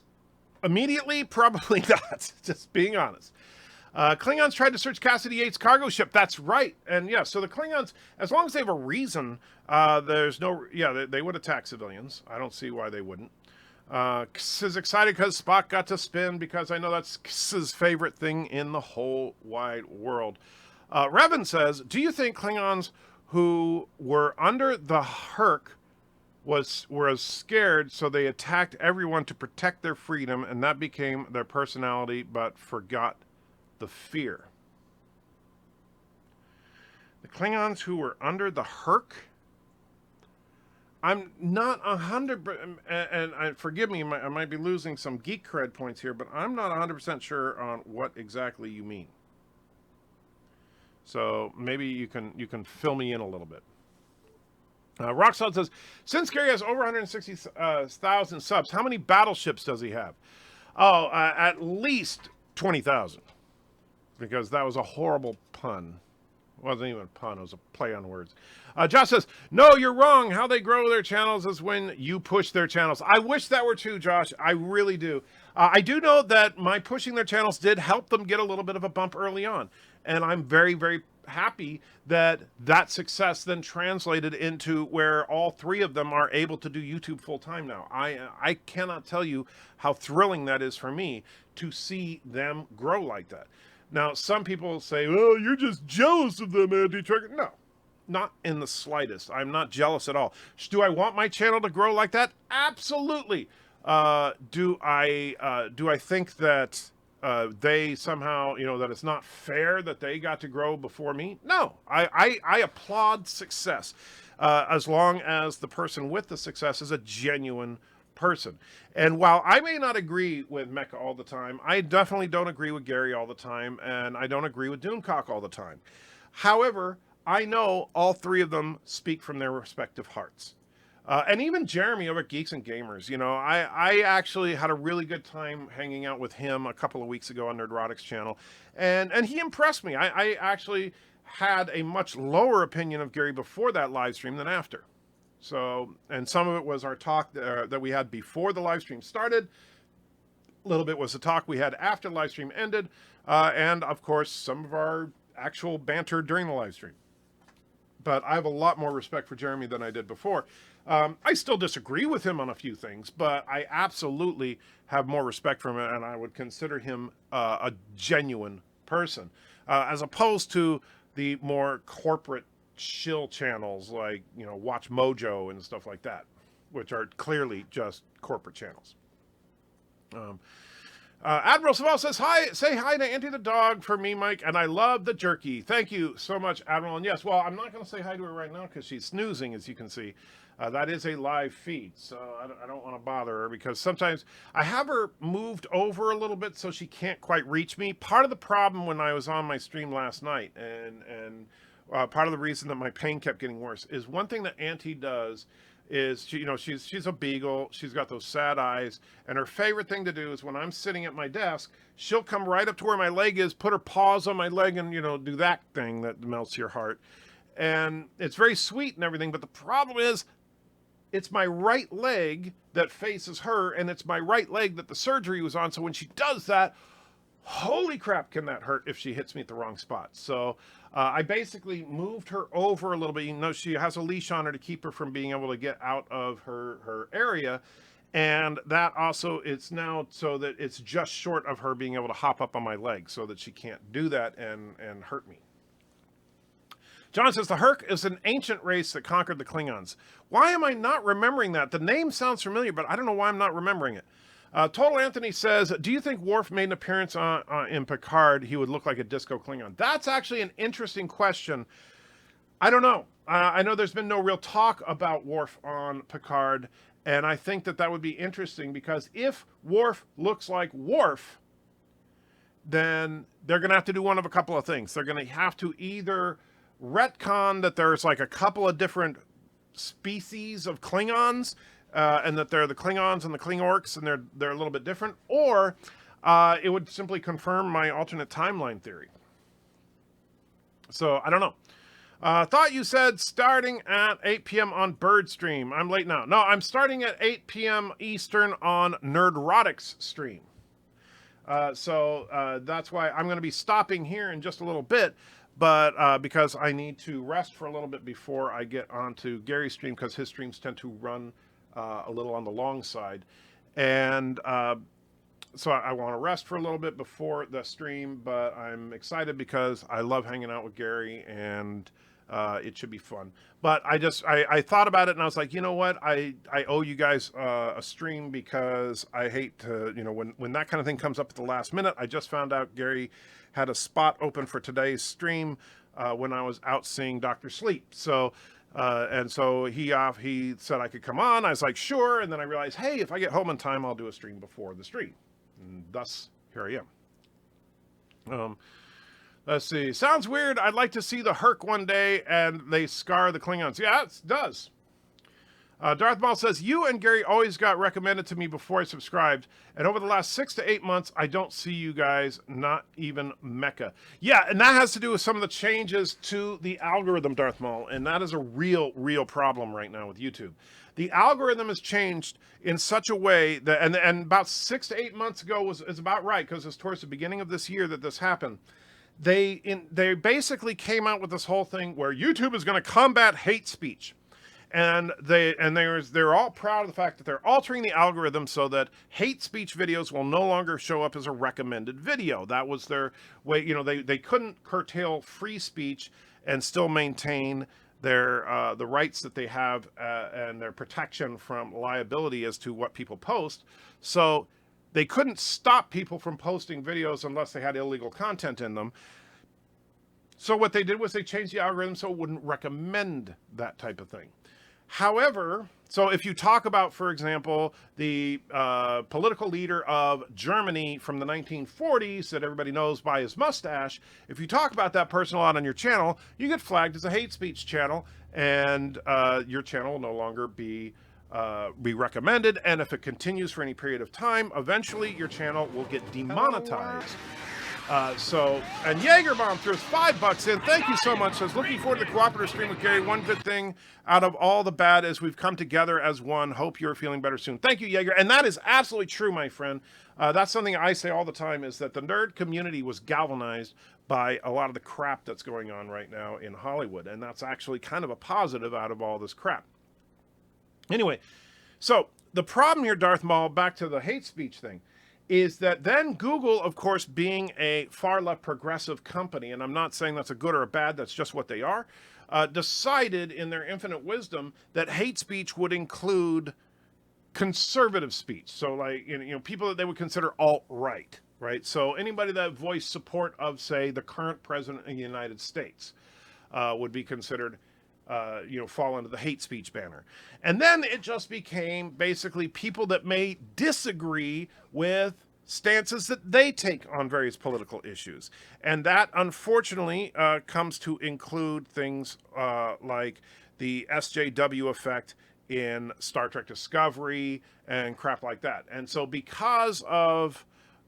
Immediately, probably not. Just being honest. Klingons tried to search Cassidy Yates' cargo ship. That's right. And yeah, so the Klingons, as long as they have a reason, there's no... Yeah, they would attack civilians. I don't see why they wouldn't. Kss is excited because Spock got to spin, because I know that's Kss's favorite thing in the whole wide world. Revan says, do you think Klingons who were under the Herc were scared, so they attacked everyone to protect their freedom, and that became their personality, but forgot the fear? The Klingons who were under the Herc? I'm not 100%, and forgive me, I might be losing some geek cred points here, but I'm not 100% sure on what exactly you mean. So maybe you can fill me in a little bit. Rocksolid says, since Gary has over 160,000 subs, how many battleships does he have? Oh, at least 20,000. Because that was a horrible pun. Wasn't even a pun. It was a play on words. Josh says, no, you're wrong. How they grow their channels is when you push their channels. I wish that were true, Josh. I really do. I do know that my pushing their channels did help them get a little bit of a bump early on. And I'm very, very happy that that success then translated into where all three of them are able to do YouTube full time now. I cannot tell you how thrilling that is for me to see them grow like that. Now, some people say, oh, you're just jealous of them, anti-tracker. No, not in the slightest. I'm not jealous at all. Do I want my channel to grow like that? Absolutely. Do I think that they somehow, that it's not fair that they got to grow before me? No, I applaud success as long as the person with the success is a genuine person. And while I may not agree with Mecca all the time, I definitely don't agree with Gary all the time, and I don't agree with Doomcock all the time. However, I know all three of them speak from their respective hearts. And even Jeremy over at Geeks and Gamers, I actually had a really good time hanging out with him a couple of weeks ago on Nerdrotic's channel, and he impressed me. I actually had a much lower opinion of Gary before that live stream than after. So, and some of it was our talk that we had before the live stream started. A little bit was the talk we had after the live stream ended. And of course, some of our actual banter during the live stream. But I have a lot more respect for Jeremy than I did before. I still disagree with him on a few things, but I absolutely have more respect for him, and I would consider him a genuine person, as opposed to the more corporate shill channels like, Watch Mojo and stuff like that, which are clearly just corporate channels. Admiral Saval says, hi, say hi to Auntie the dog for me, Mike, and I love the jerky. Thank you so much, Admiral. And yes, well, I'm not going to say hi to her right now because she's snoozing, as you can see. That is a live feed, so I don't want to bother her because sometimes I have her moved over a little bit so she can't quite reach me. Part of the problem when I was on my stream last night, and part of the reason that my pain kept getting worse, is one thing that Auntie does is she's a beagle. She's got those sad eyes, and her favorite thing to do is when I'm sitting at my desk, she'll come right up to where my leg is, put her paws on my leg, and do that thing that melts your heart. And it's very sweet and everything, but the problem is it's my right leg that faces her, and it's my right leg that the surgery was on. So when she does that, holy crap, can that hurt if she hits me at the wrong spot. So I basically moved her over a little bit. She has a leash on her to keep her from being able to get out of her area. And that also, it's now so that it's just short of her being able to hop up on my leg so that she can't do that and hurt me. John says, the Herc is an ancient race that conquered the Klingons. Why am I not remembering that? The name sounds familiar, but I don't know why I'm not remembering it. Total Anthony says, do you think Worf made an appearance in Picard? He would look like a disco Klingon. That's actually an interesting question. I don't know. I know there's been no real talk about Worf on Picard, and I think that would be interesting because if Worf looks like Worf, then they're going to have to do one of a couple of things. They're going to have to either retcon that there's like a couple of different species of Klingons, and that they're the Klingons and the Klingorks, and they're a little bit different, or it would simply confirm my alternate timeline theory. So I don't know. Thought you said starting at 8 p.m. on Bird Stream. I'm late now. No, I'm starting at 8 p.m. Eastern on Nerdrotic's stream. So that's why I'm going to be stopping here in just a little bit, but because I need to rest for a little bit before I get onto Gary's stream, because his streams tend to run a little on the long side. And so I want to rest for a little bit before the stream, but I'm excited because I love hanging out with Gary, and it should be fun. But I thought about it, and I was like, you know what? I owe you guys a stream, because I hate to, when that kind of thing comes up at the last minute. I just found out Gary had a spot open for today's stream when I was out seeing Dr. Sleep. So, and so he said I could come on. I was like, sure. And then I realized, hey, if I get home in time, I'll do a stream before the stream. And thus, here I am. Let's see. Sounds weird. I'd like to see the Herc one day and they scar the Klingons. Yeah, it does. Darth Maul says, you and Gary always got recommended to me before I subscribed, and over the last 6 to 8 months, I don't see you guys, not even Mecca. Yeah, and that has to do with some of the changes to the algorithm, Darth Maul, and that is a real problem right now with YouTube. The algorithm has changed in such a way that, and about 6 to 8 months ago is about right, because it's towards the beginning of this year that this happened. They basically came out with this whole thing where YouTube is going to combat hate speech. And they're all proud of the fact that they're altering the algorithm so that hate speech videos will no longer show up as a recommended video. That was their way. You know, they couldn't curtail free speech and still maintain their the rights that they have and their protection from liability as to what people post. So they couldn't stop people from posting videos unless they had illegal content in them. So what they did was they changed the algorithm so it wouldn't recommend that type of thing. However, so if you talk about, for example, the political leader of Germany from the 1940s that everybody knows by his mustache, if you talk about that person a lot on your channel, you get flagged as a hate speech channel, and your channel will no longer be recommended. And if it continues for any period of time, eventually your channel will get demonetized. And Jaegerbomb throws $5 in. Thank you so much. Says, looking forward to the cooperative stream with Gary. One good thing out of all the bad is we've come together as one. Hope you're feeling better soon. Thank you, Jaeger. And that is absolutely true, my friend. That's something I say all the time, is that the nerd community was galvanized by a lot of the crap that's going on right now in Hollywood. And that's actually kind of a positive out of all this crap. Anyway, so the problem here, Darth Maul, back to the hate speech thing, is that then Google, of course, being a far left progressive company, and I'm not saying that's a good or a bad, that's just what they are, decided in their infinite wisdom that hate speech would include conservative speech. So like, you know, people that they would consider alt-right, right? So anybody that voiced support of, say, the current president of the United States would be considered fall into the hate speech banner. And then it just became basically people that may disagree with stances that they take on various political issues. And that, unfortunately, comes to include things like the SJW effect in Star Trek Discovery and crap like that. And so because of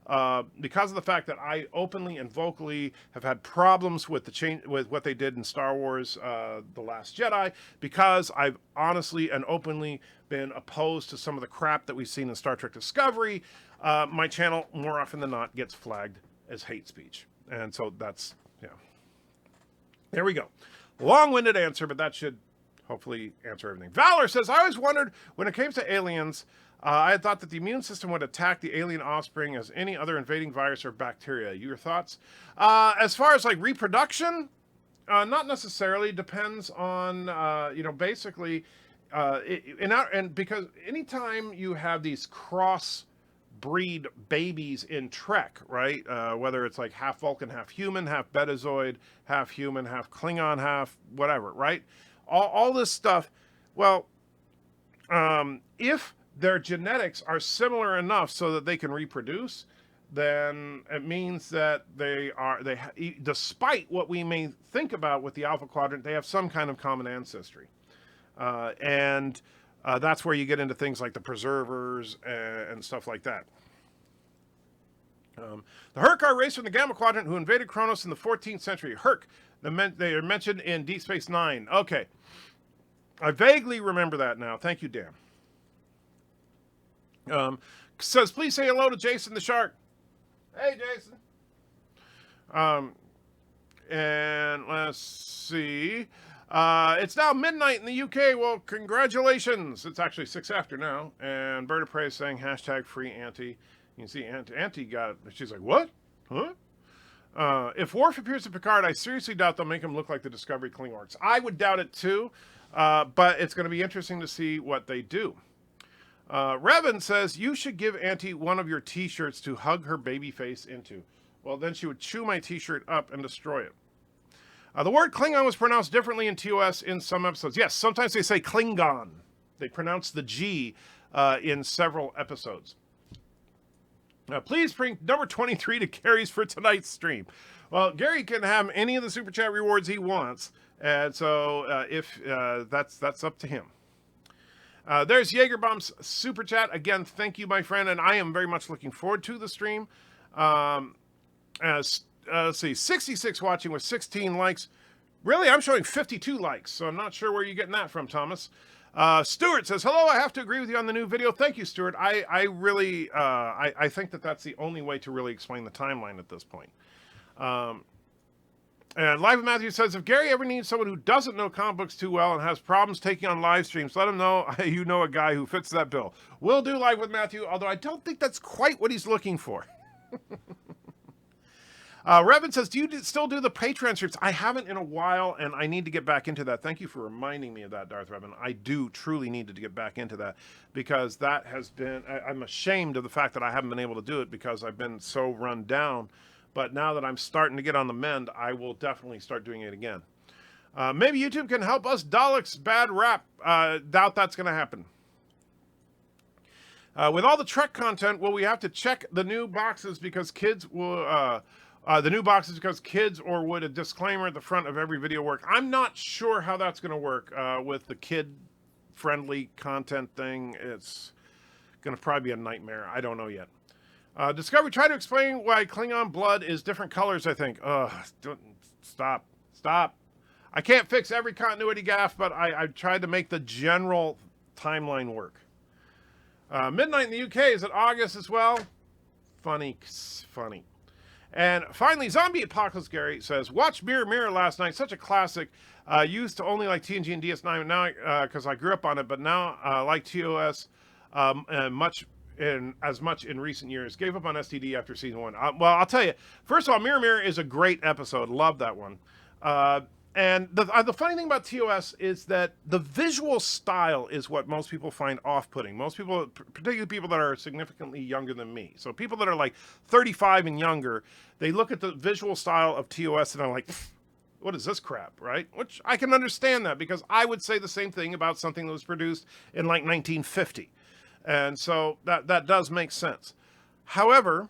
the fact that I openly and vocally have had problems with the change, with what they did in Star Wars, The Last Jedi, because I've honestly and openly been opposed to some of the crap that we've seen in Star Trek Discovery, my channel more often than not gets flagged as hate speech. And so that's, yeah. There we go. Long-winded answer, but that should hopefully answer everything. Valor says, I always wondered when it came to aliens, I had thought that the immune system would attack the alien offspring as any other invading virus or bacteria. Your thoughts? As far as like reproduction, not necessarily. Depends on, basically, and because anytime you have these cross-breed babies in Trek, right? Whether it's like half Vulcan, half human, half Betazoid, half human, half Klingon, half whatever, right? All this stuff, well, if their genetics are similar enough so that they can reproduce, then it means that despite what we may think about with the Alpha Quadrant, they have some kind of common ancestry. And that's where you get into things like the preservers and stuff like that. The Herc are race from the Gamma Quadrant who invaded Kronos in the 14th century. Herc, they are mentioned in Deep Space Nine. Okay. I vaguely remember that now. Thank you, Dan. Says, please say hello to Jason the Shark. Hey, Jason. And let's see. It's now midnight in the UK. Well, congratulations. It's actually 6 after now. And BIRDOPREY is saying hashtag free Auntie. You can see Auntie got, she's like, what? Huh? If Worf appears to Picard, I seriously doubt they'll make him look like the Discovery Klingons. I would doubt it too. But it's going to be interesting to see what they do. Revan says, you should give Auntie one of your t-shirts to hug her baby face into. Well, then she would chew my t-shirt up and destroy it. The word Klingon was pronounced differently in TOS in some episodes. Yes, sometimes they say Klingon. They pronounce the G in several episodes. Please bring number 23 to Gary's for tonight's stream. Well, Gary can have any of the Super Chat rewards he wants. And so if that's up to him. There's Jaegerbomb's super chat. Again, thank you, my friend, and I am very much looking forward to the stream. Let's see, 66 watching with 16 likes. Really, I'm showing 52 likes, so I'm not sure where you're getting that from, Thomas. Stuart says, hello, I have to agree with you on the new video. Thank you, Stuart. I really, I think that that's the only way to really explain the timeline at this point. And Live with Matthew says, if Gary ever needs someone who doesn't know comic books too well and has problems taking on live streams, let him know you know a guy who fits that bill. We'll do Live with Matthew, although I don't think that's quite what he's looking for. Revan says, do you still do the Patron streams? I haven't in a while, and I need to get back into that. Thank you for reminding me of that, Darth Revan. I do truly need to get back into that, because that has been, I'm ashamed of the fact that I haven't been able to do it because I've been so run down. But now that I'm starting to get on the mend, I will definitely start doing it again. Maybe YouTube can help us Daleks' bad rap. Doubt that's going to happen. With all the Trek content, will we have to check the new boxes because kids will... or would a disclaimer at the front of every video work? I'm not sure how that's going to work with the kid-friendly content thing. It's going to probably be a nightmare. I don't know yet. Discovery, try to explain why Klingon blood is different colors, I think. Stop. I can't fix every continuity gaffe, but I tried to make the general timeline work. Midnight in the UK is at August as well. Funny. And finally, Zombie Apocalypse Gary says, watched Mirror Mirror last night. Such a classic. Used to only like TNG and DS9 now because I grew up on it, but now like TOS as much in recent years. Gave up on STD after season 1. Well, I'll tell you. First of all, Mirror Mirror is a great episode. Love that one. And the funny thing about TOS is that the visual style is what most people find off-putting. Most people, particularly people that are significantly younger than me. So people that are like 35 and younger, they look at the visual style of TOS and are like, what is this crap, right? Which I can understand that, because I would say the same thing about something that was produced in like 1950. And so that does make sense. However,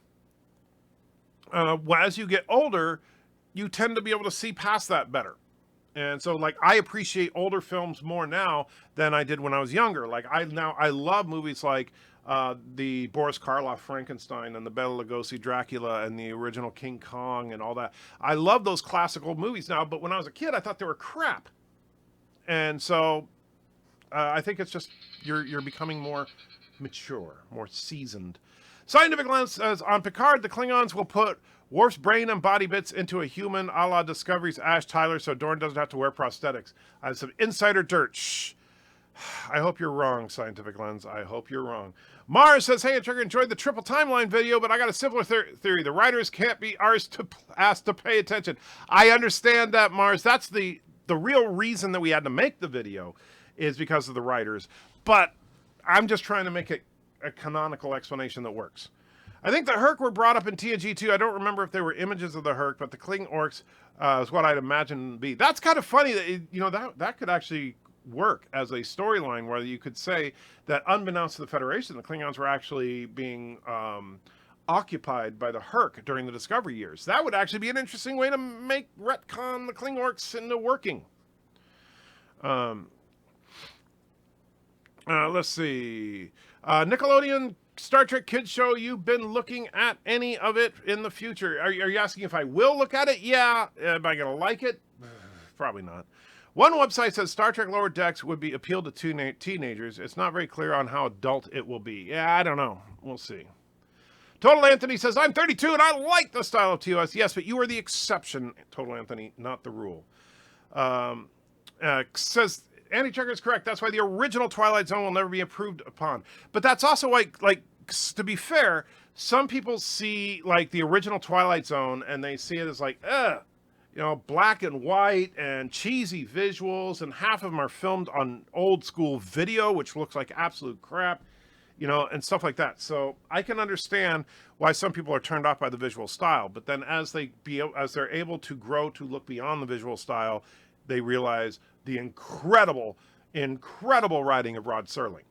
as you get older, you tend to be able to see past that better. And so, like, I appreciate older films more now than I did when I was younger. Like, I love movies like the Boris Karloff Frankenstein and the Bela Lugosi Dracula and the original King Kong and all that. I love those classical movies now, but when I was a kid, I thought they were crap. And so, I think it's just you're becoming more mature, more seasoned. Scientific Lens says, on Picard, the Klingons will put Worf's brain and body bits into a human, a la Discovery's Ash Tyler, so Dorn doesn't have to wear prosthetics. I have some insider dirt. Shh. I hope you're wrong, Scientific Lens. I hope you're wrong. Mars says, hey, Trigger, enjoyed the triple timeline video, but I got a simpler theory. The writers can't be asked to pay attention. I understand that, Mars. That's the real reason that we had to make the video, is because of the writers. But I'm just trying to make it a canonical explanation that works. I think the Herc were brought up in TNG too. I don't remember if there were images of the Herc, but the Kling Orcs is what I'd imagine be. That's kind of funny that that could actually work as a storyline, where you could say that unbeknownst to the Federation, the Klingons were actually being occupied by the Herc during the Discovery years. That would actually be an interesting way to make retcon the Kling Orcs into working. Let's see. Nickelodeon Star Trek Kids show, you've been looking at any of it in the future? Are you asking if I will look at it? Yeah. Am I going to like it? Probably not. One website says Star Trek Lower Decks would be appealed to teenagers. It's not very clear on how adult it will be. Yeah, I don't know. We'll see. Total Anthony says, I'm 32 and I like the style of TOS. Yes, but you are the exception, Total Anthony, not the rule. Says, Andy Checker is correct. That's why the original Twilight Zone will never be improved upon. But that's also like to be fair, some people see like the original Twilight Zone and they see it as like, black and white and cheesy visuals, and half of them are filmed on old school video, which looks like absolute crap, and stuff like that. So I can understand why some people are turned off by the visual style, but then as they're able to grow to look beyond the visual style, they realize the incredible writing of Rod Serling.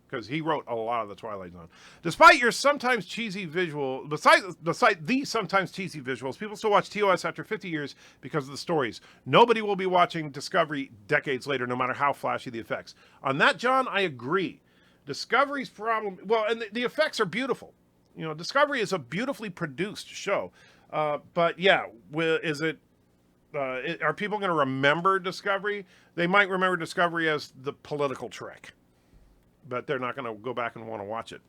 because he wrote a lot of the Twilight Zone. Despite your sometimes cheesy visual, besides the sometimes cheesy visuals, people still watch TOS after 50 years because of the stories. Nobody will be watching Discovery decades later, no matter how flashy the effects. On that, John, I agree. Discovery's problem, well, and the effects are beautiful. You know, Discovery is a beautifully produced show. But yeah, is it? Are people going to remember Discovery? They might remember Discovery as the political trick, but they're not going to go back and want to watch it.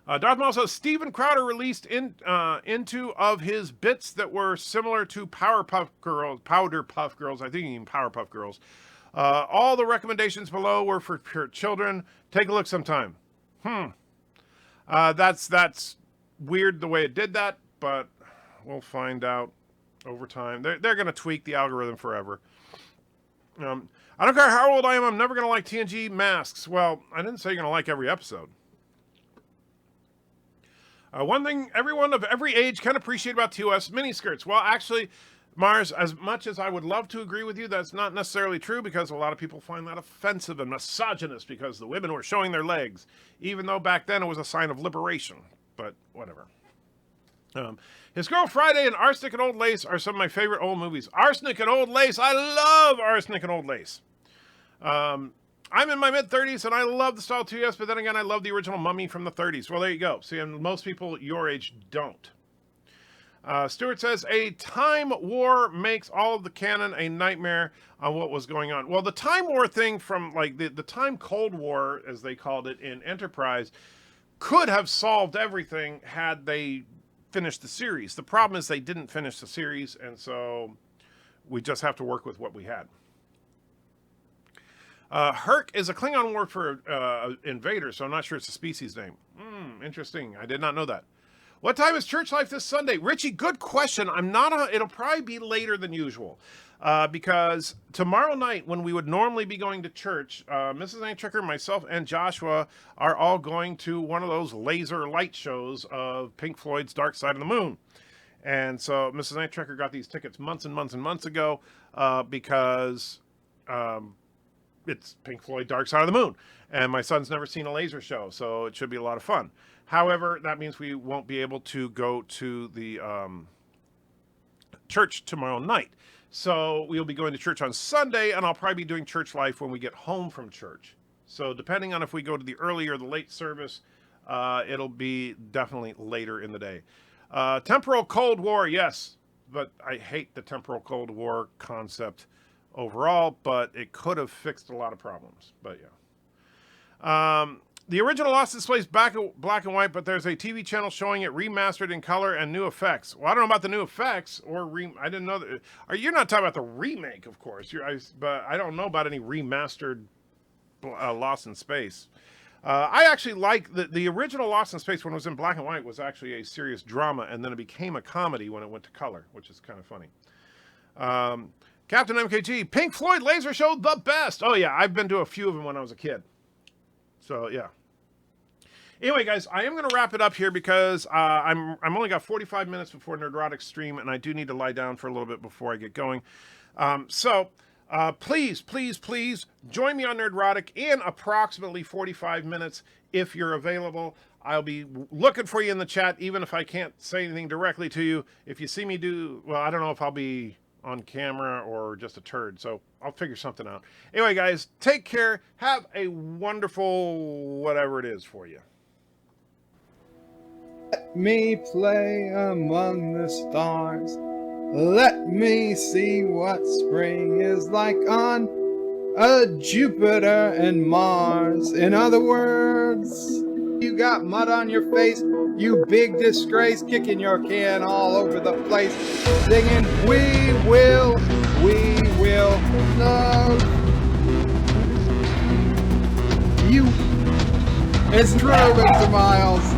Darth Maul says Steven Crowder released into of his bits that were similar to Powder Puff Girls. I think you mean Powerpuff Girls. All the recommendations below were for children. Take a look sometime. That's weird the way it did that, but we'll find out over time. They're going to tweak the algorithm forever. I don't care how old I am, I'm never going to like TNG masks. Well, I didn't say you're going to like every episode. One thing everyone of every age can appreciate about TOS, miniskirts. Well, actually, Mars, as much as I would love to agree with you, that's not necessarily true, because a lot of people find that offensive and misogynist because the women were showing their legs, even though back then it was a sign of liberation. But whatever. His Girl Friday and Arsenic and Old Lace are some of my favorite old movies. Arsenic and Old Lace. I love Arsenic and Old Lace. I'm in my mid-30s, and I love the style 2S, but then again, I love the original Mummy from the 30s. Well, there you go. See, and most people your age don't. Stuart says, a time war makes all of the canon a nightmare on what was going on. Well, the time war thing from, like, the time Cold War, as they called it in Enterprise, could have solved everything had they finished the series. The problem is they didn't finish the series, and so we just have to work with what we had. Herc is a Klingon word for invader, so I'm not sure it's a species name. Interesting. I did not know that. What time is church life this Sunday? Richie, good question. It'll probably be later than usual. Because tomorrow night, when we would normally be going to church, Mrs. Antrecker, myself, and Joshua are all going to one of those laser light shows of Pink Floyd's Dark Side of the Moon. And so Mrs. Antrecker got these tickets months and months and months ago because it's Pink Floyd Dark Side of the Moon. And my son's never seen a laser show, so it should be a lot of fun. However, that means we won't be able to go to the church tomorrow night. So we'll be going to church on Sunday, and I'll probably be doing church life when we get home from church. So depending on if we go to the early or the late service, it'll be definitely later in the day. Temporal Cold War, yes, but I hate the temporal Cold War concept overall, but it could have fixed a lot of problems. But yeah. The original Lost displays black and white, but there's a TV channel showing it remastered in color and new effects. Well, I don't know about the new effects, or I didn't know that. You're not talking about the remake, of course. But I don't know about any remastered Lost in Space. I actually like the original Lost in Space when it was in black and white was actually a serious drama, and then it became a comedy when it went to color, which is kind of funny. Captain MKG, Pink Floyd laser show, the best. Oh yeah, I've been to a few of them when I was a kid. So yeah. Anyway, guys, I am going to wrap it up here because I'm only got 45 minutes before Nerdrotic stream, and I do need to lie down for a little bit before I get going. Please, please, please join me on Nerdrotic in approximately 45 minutes if you're available. I'll be looking for you in the chat, even if I can't say anything directly to you. If you see me I don't know if I'll be on camera or just a turd, so I'll figure something out. Anyway, guys, take care. Have a wonderful whatever it is for you. Let me play among the stars. Let me see what spring is like on Jupiter and Mars. In other words, you got mud on your face, you big disgrace, kicking your can all over the place, singing, we will love you. It's true, Mr. Miles.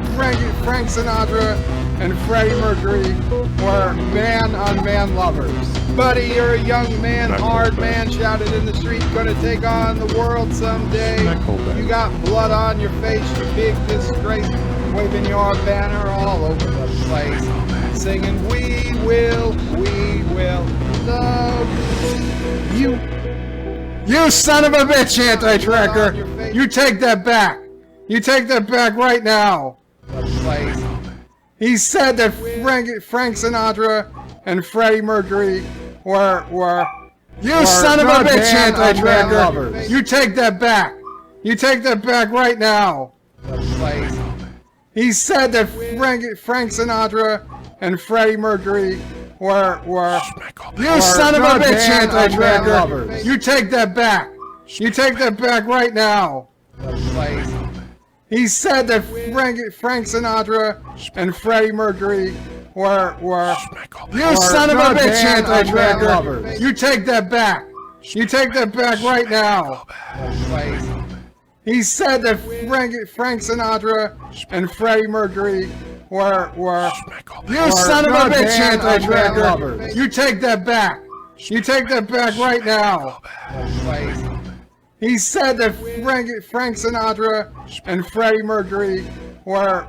Frank Sinatra and Freddie Mercury were man-on-man lovers. Buddy, you're a young man, hard man, shouted in the street, gonna take on the world someday. You got blood on your face, you big disgrace, waving your banner all over the place, singing, we will love you. You son of a bitch, anti-tracker! You take that back! You take that back right now! He said that Frank Sinatra and Freddie Mercury were you son of a bitch, anti-tracker! You take that back! You take that back right now! He said that Frank Sinatra and Freddie Mercury were you son of a bitch, anti-tracker! You take that back! You take that back right now! He said that Frank Sinatra and Freddie Mercury were you son of a bitch, anti-tracker! You take that back! You take that back right now! He said that Frank Sinatra and Freddie Mercury were you son of a bitch, anti-tracker! You take that back! You take that back right now! He said that Frank Sinatra and Freddie Mercury were